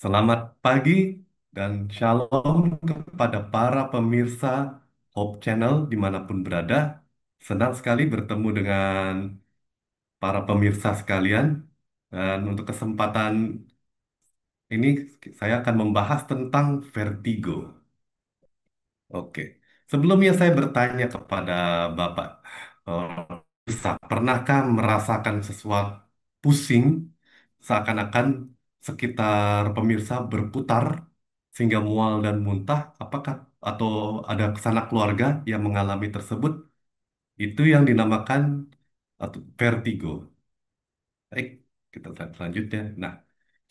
Selamat pagi dan shalom kepada para pemirsa Hope Channel dimanapun berada. Senang sekali bertemu dengan para pemirsa sekalian. Dan untuk kesempatan ini saya akan membahas tentang vertigo. Oke, sebelumnya saya bertanya kepada Bapak, pernahkah merasakan sesuatu pusing seakan-akan sekitar pemirsa berputar sehingga mual dan muntah? Apakah atau ada sanak keluarga yang mengalami tersebut? Itu yang dinamakan atau vertigo. Baik, kita lihat selanjutnya. Nah,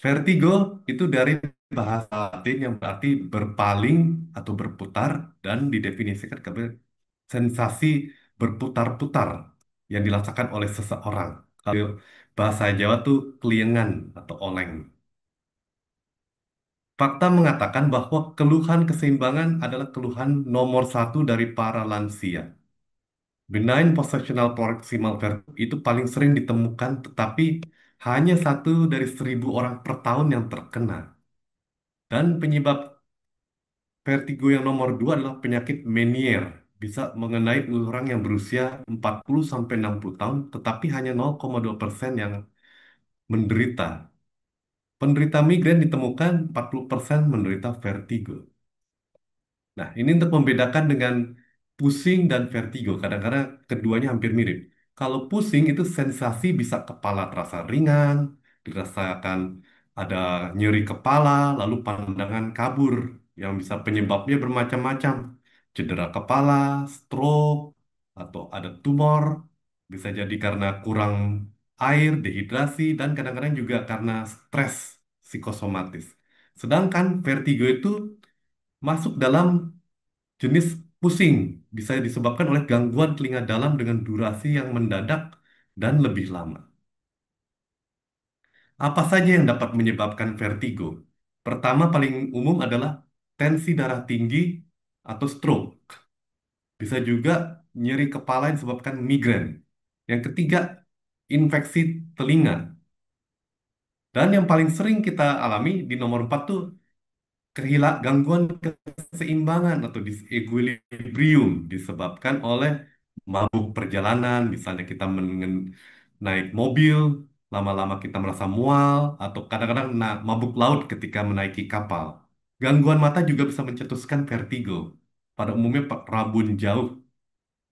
vertigo itu dari bahasa Latin yang berarti berpaling atau berputar dan didefinisikan sebagai sensasi berputar-putar yang dirasakan oleh seseorang. Kalau bahasa Jawa tuh keliengan atau oleng. Fakta mengatakan bahwa keluhan keseimbangan adalah keluhan nomor satu dari para lansia. Benign possessional proximal vertigo itu paling sering ditemukan, tetapi hanya 1 dari 1.000 orang per tahun yang terkena. Dan penyebab vertigo yang nomor 2 adalah penyakit Meniere. Bisa mengenai orang yang berusia 40 sampai 60 tahun, tetapi hanya 0,2% yang menderita. Penderita migrain ditemukan 40% menderita vertigo. Nah, ini untuk membedakan dengan pusing dan vertigo. Kadang-kadang keduanya hampir mirip. Kalau pusing itu sensasi bisa kepala terasa ringan, dirasakan ada nyeri kepala, lalu pandangan kabur yang bisa penyebabnya bermacam-macam. Cedera kepala, stroke, atau ada tumor. Bisa jadi karena kurang air, dehidrasi, dan kadang-kadang juga karena stres psikosomatis. Sedangkan vertigo itu masuk dalam jenis pusing, bisa disebabkan oleh gangguan telinga dalam dengan durasi yang mendadak dan lebih lama. Apa saja yang dapat menyebabkan vertigo? Pertama, paling umum adalah tensi darah tinggi atau stroke. Bisa juga nyeri kepala yang disebabkan migrain. Yang ketiga, infeksi telinga. Dan yang paling sering kita alami di nomor 4 tuh gangguan keseimbangan atau disequilibrium disebabkan oleh mabuk perjalanan, misalnya kita naik mobil, lama-lama kita merasa mual, atau kadang-kadang mabuk laut ketika menaiki kapal. Gangguan mata juga bisa mencetuskan vertigo. Pada umumnya rabun jauh,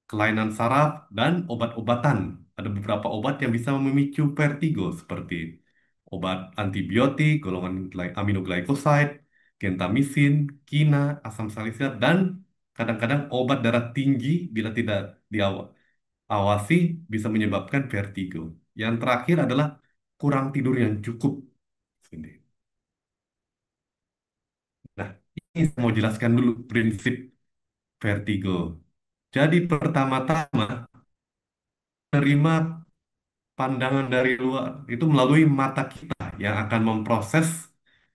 kelainan saraf, dan obat-obatan. Ada beberapa obat yang bisa memicu vertigo, seperti obat antibiotik, golongan aminoglycoside, gentamisin, kina, asam salisilat, dan kadang-kadang obat darah tinggi bila tidak diawasi bisa menyebabkan vertigo. Yang terakhir adalah kurang tidur yang cukup. Ini. Nah, ini saya mau jelaskan dulu prinsip vertigo. Jadi pertama-tama, menerima pandangan dari luar itu melalui mata kita yang akan memproses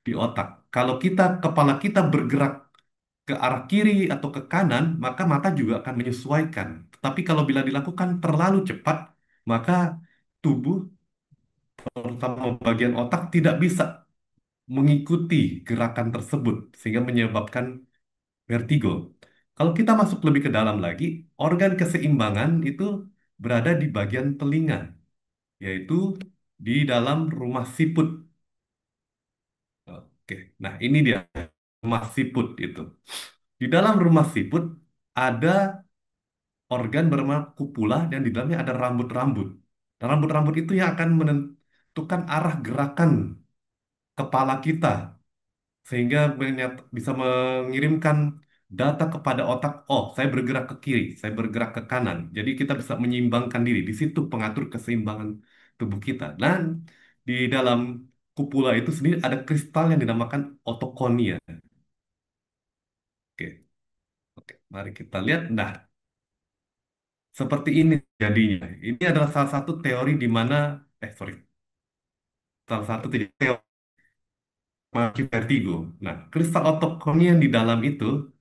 di otak. Kalau kepala kita bergerak ke arah kiri atau ke kanan, maka mata juga akan menyesuaikan. Tetapi kalau bila dilakukan terlalu cepat, maka tubuh, terutama bagian otak, tidak bisa mengikuti gerakan tersebut sehingga menyebabkan vertigo. Kalau kita masuk lebih ke dalam lagi, organ keseimbangan itu berada di bagian telinga, yaitu di dalam rumah siput. Oke, nah ini dia rumah siput itu. Di dalam rumah siput ada organ bernama kupula dan di dalamnya ada rambut-rambut. Dan rambut-rambut itu yang akan menentukan arah gerakan kepala kita sehingga bisa mengirimkan data kepada otak. Oh, saya bergerak ke kiri, saya bergerak ke kanan. Jadi kita bisa menyeimbangkan diri. Di situ pengatur keseimbangan tubuh kita. Dan di dalam kupula itu sendiri ada kristal yang dinamakan otokonia. Oke, oke. Mari kita lihat. Nah, seperti ini jadinya. Ini adalah salah satu teori di mana, sorry, salah satu teori vertigo. Nah, kristal otokonia yang di dalam itu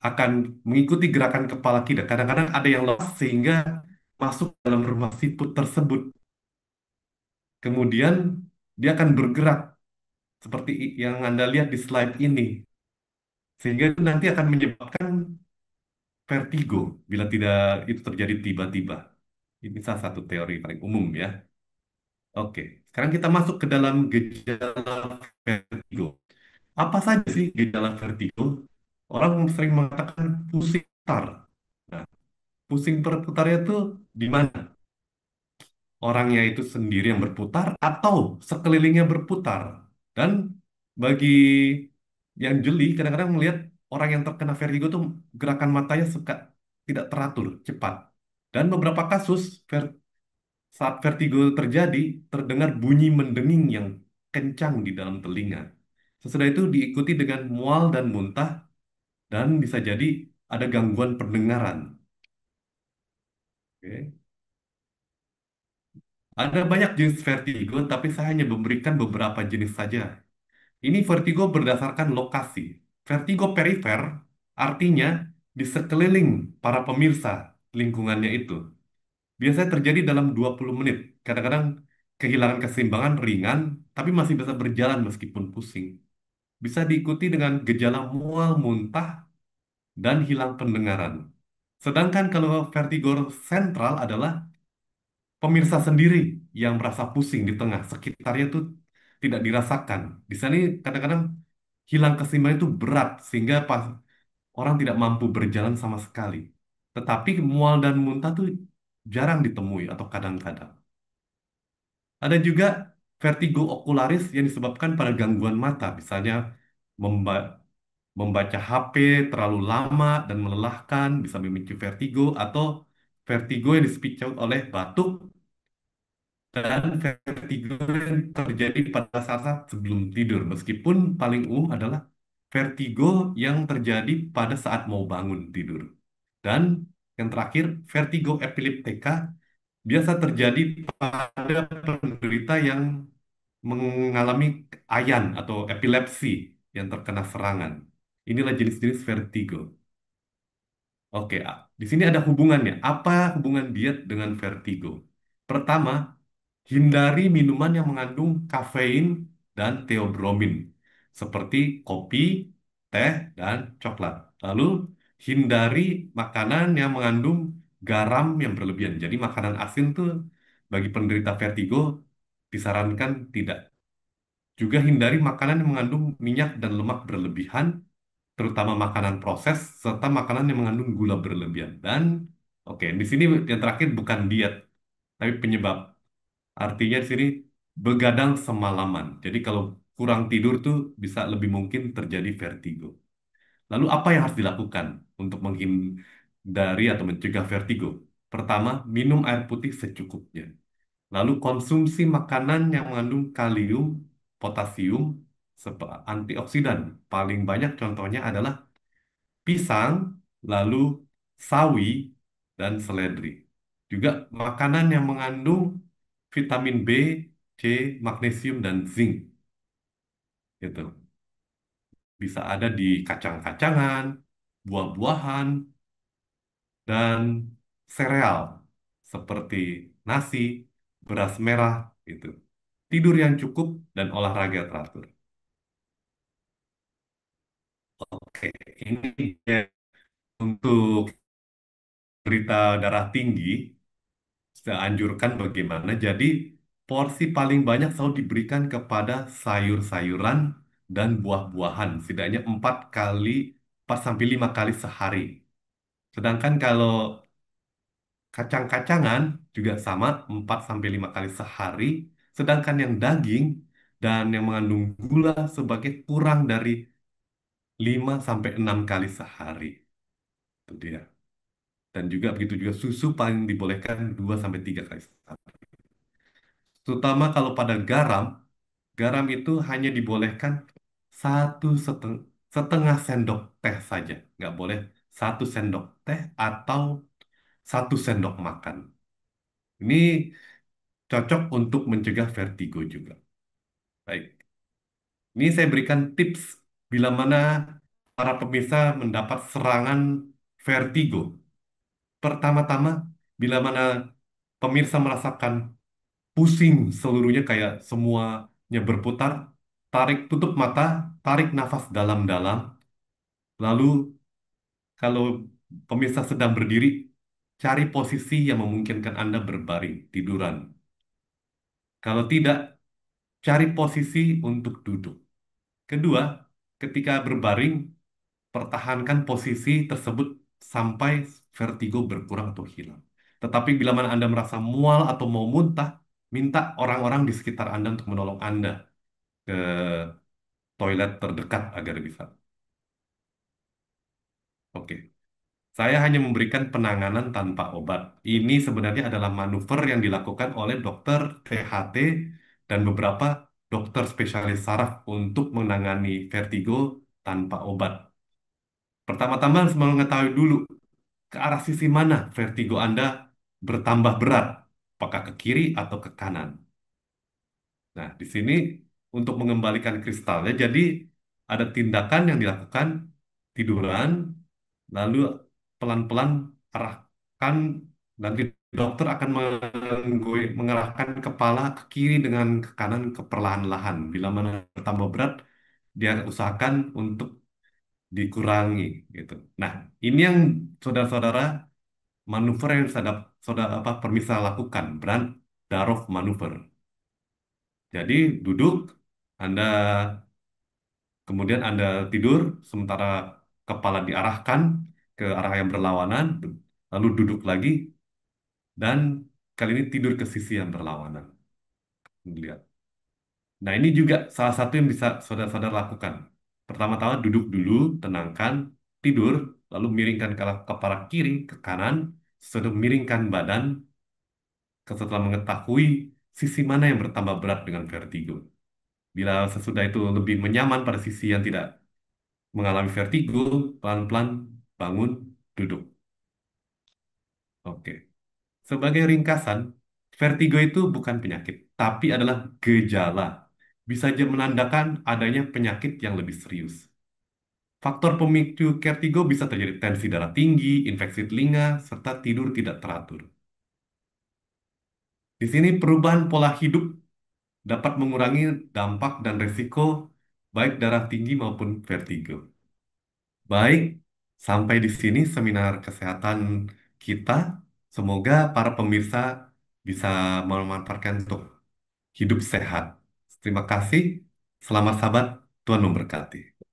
akan mengikuti gerakan kepala kita. Kadang-kadang ada yang lepas sehingga masuk dalam rumah siput tersebut. Kemudian dia akan bergerak seperti yang Anda lihat di slide ini. Sehingga itu nanti akan menyebabkan vertigo bila tidak itu terjadi tiba-tiba. Ini salah satu teori paling umum ya. Oke, sekarang kita masuk ke dalam gejala vertigo. Apa saja sih gejala vertigo? Orang sering mengatakan pusing putar. Nah, pusing berputarnya itu di mana? Orangnya itu sendiri yang berputar atau sekelilingnya berputar. Dan bagi yang jeli, kadang-kadang melihat orang yang terkena vertigo tuh gerakan matanya suka tidak teratur, cepat. Dan beberapa kasus saat vertigo terjadi, terdengar bunyi mendenging yang kencang di dalam telinga. Sesudah itu diikuti dengan mual dan muntah, dan bisa jadi ada gangguan pendengaran. Oke. Ada banyak jenis vertigo, tapi saya hanya memberikan beberapa jenis saja. Ini vertigo berdasarkan lokasi. Vertigo perifer artinya di sekeliling para pemirsa lingkungannya itu. Biasanya terjadi dalam 20 menit. Kadang-kadang kehilangan keseimbangan ringan, tapi masih bisa berjalan meskipun pusing. Bisa diikuti dengan gejala mual, muntah, dan hilang pendengaran. Sedangkan kalau vertigo sentral adalah pemirsa sendiri yang merasa pusing di tengah, sekitarnya itu tidak dirasakan. Di sana kadang-kadang hilang keseimbangan itu berat sehingga pas orang tidak mampu berjalan sama sekali. Tetapi mual dan muntah tuh jarang ditemui atau kadang-kadang. Ada juga vertigo okularis yang disebabkan pada gangguan mata, misalnya memba- membaca HP terlalu lama dan melelahkan bisa memicu vertigo atau vertigo yang dipicu oleh batuk dan vertigo yang terjadi pada saat sebelum tidur. Meskipun paling umum adalah vertigo yang terjadi pada saat mau bangun tidur. Dan yang terakhir, vertigo epileptika biasa terjadi pada penderita yang mengalami ayan atau epilepsi yang terkena serangan. Inilah jenis-jenis vertigo. Oke, di sini ada hubungannya. Apa hubungan diet dengan vertigo? Pertama, hindari minuman yang mengandung kafein dan teobromin, seperti kopi, teh, dan coklat. Lalu, hindari makanan yang mengandung garam yang berlebihan. Jadi, makanan asin tuh bagi penderita vertigo disarankan tidak. Juga hindari makanan yang mengandung minyak dan lemak berlebihan, terutama makanan proses, serta makanan yang mengandung gula berlebihan. Dan, oke, di sini yang terakhir bukan diet, tapi penyebab. Artinya di sini begadang semalaman. Jadi kalau kurang tidur tuh bisa lebih mungkin terjadi vertigo. Lalu apa yang harus dilakukan untuk menghindari atau mencegah vertigo? Pertama, minum air putih secukupnya. Lalu konsumsi makanan yang mengandung kalium, potasium, antioksidan. Paling banyak contohnya adalah pisang, lalu sawi, dan seledri. Juga makanan yang mengandung vitamin B, C, magnesium, dan zinc. Gitu. Bisa ada di kacang-kacangan, buah-buahan, dan sereal seperti nasi, beras merah, gitu. Tidur yang cukup dan olahraga teratur. Oke, ini ya untuk berita darah tinggi. Saya anjurkan bagaimana. Jadi, porsi paling banyak selalu diberikan kepada sayur-sayuran dan buah-buahan, setidaknya 4 sampai 5 kali sehari. Sedangkan kalau kacang-kacangan juga sama 4 sampai 5 kali sehari. Sedangkan yang daging dan yang mengandung gula sebagai kurang dari 5 sampai 6 kali sehari. Itu dia. Dan juga begitu juga susu paling dibolehkan 2 sampai 3 kali sehari. Terutama kalau pada garam, garam itu hanya dibolehkan setengah sendok teh saja. Nggak boleh 1 sendok teh atau 1 sendok makan. Ini cocok untuk mencegah vertigo juga. Baik, ini saya berikan tips bila mana para pemirsa mendapat serangan vertigo. Pertama-tama, bila mana pemirsa merasakan pusing seluruhnya kayak semuanya berputar, tarik tutup mata, tarik nafas dalam-dalam, lalu kalau pemirsa sedang berdiri, cari posisi yang memungkinkan Anda berbaring, tiduran. Kalau tidak, cari posisi untuk duduk. Kedua, ketika berbaring, pertahankan posisi tersebut sampai vertigo berkurang atau hilang. Tetapi bila mana Anda merasa mual atau mau muntah, minta orang-orang di sekitar Anda untuk menolong Anda ke toilet terdekat agar bisa. Oke. Saya hanya memberikan penanganan tanpa obat. Ini sebenarnya adalah manuver yang dilakukan oleh dokter THT dan beberapa dokter spesialis saraf untuk menangani vertigo tanpa obat. Pertama-tama harus mengetahui dulu ke arah sisi mana vertigo Anda bertambah berat, apakah ke kiri atau ke kanan. Nah, di sini untuk mengembalikan kristalnya, jadi ada tindakan yang dilakukan tiduran, lalu pelan-pelan arahkan, nanti dokter akan mengarahkan kepala ke kiri dengan ke kanan ke perlahan-lahan. Bila mana bertambah berat, dia usahakan untuk dikurangi gitu. Nah, ini yang saudara-saudara manuver yang saudara apa permisa lakukan, Brand Daroff manuver. Jadi duduk, Anda kemudian Anda tidur sementara kepala diarahkan ke arah yang berlawanan, lalu duduk lagi dan kali ini tidur ke sisi yang berlawanan. Lihat. Nah, ini juga salah satu yang bisa saudara-saudara lakukan. Pertama-tama duduk dulu, tenangkan, tidur, lalu miringkan kepala kiri ke kanan, sudah miringkan badan setelah mengetahui sisi mana yang bertambah berat dengan vertigo. Bila sesudah itu lebih menyaman pada sisi yang tidak mengalami vertigo, pelan-pelan bangun, duduk. Oke. Sebagai ringkasan, vertigo itu bukan penyakit, tapi adalah gejala. Bisa aja menandakan adanya penyakit yang lebih serius. Faktor pemicu vertigo bisa terjadi tensi darah tinggi, infeksi telinga, serta tidur tidak teratur. Di sini perubahan pola hidup dapat mengurangi dampak dan resiko baik darah tinggi maupun vertigo. Baik, sampai di sini seminar kesehatan kita. Semoga para pemirsa bisa memanfaatkan untuk hidup sehat. Terima kasih. Selamat sahabat. Tuhan memberkati.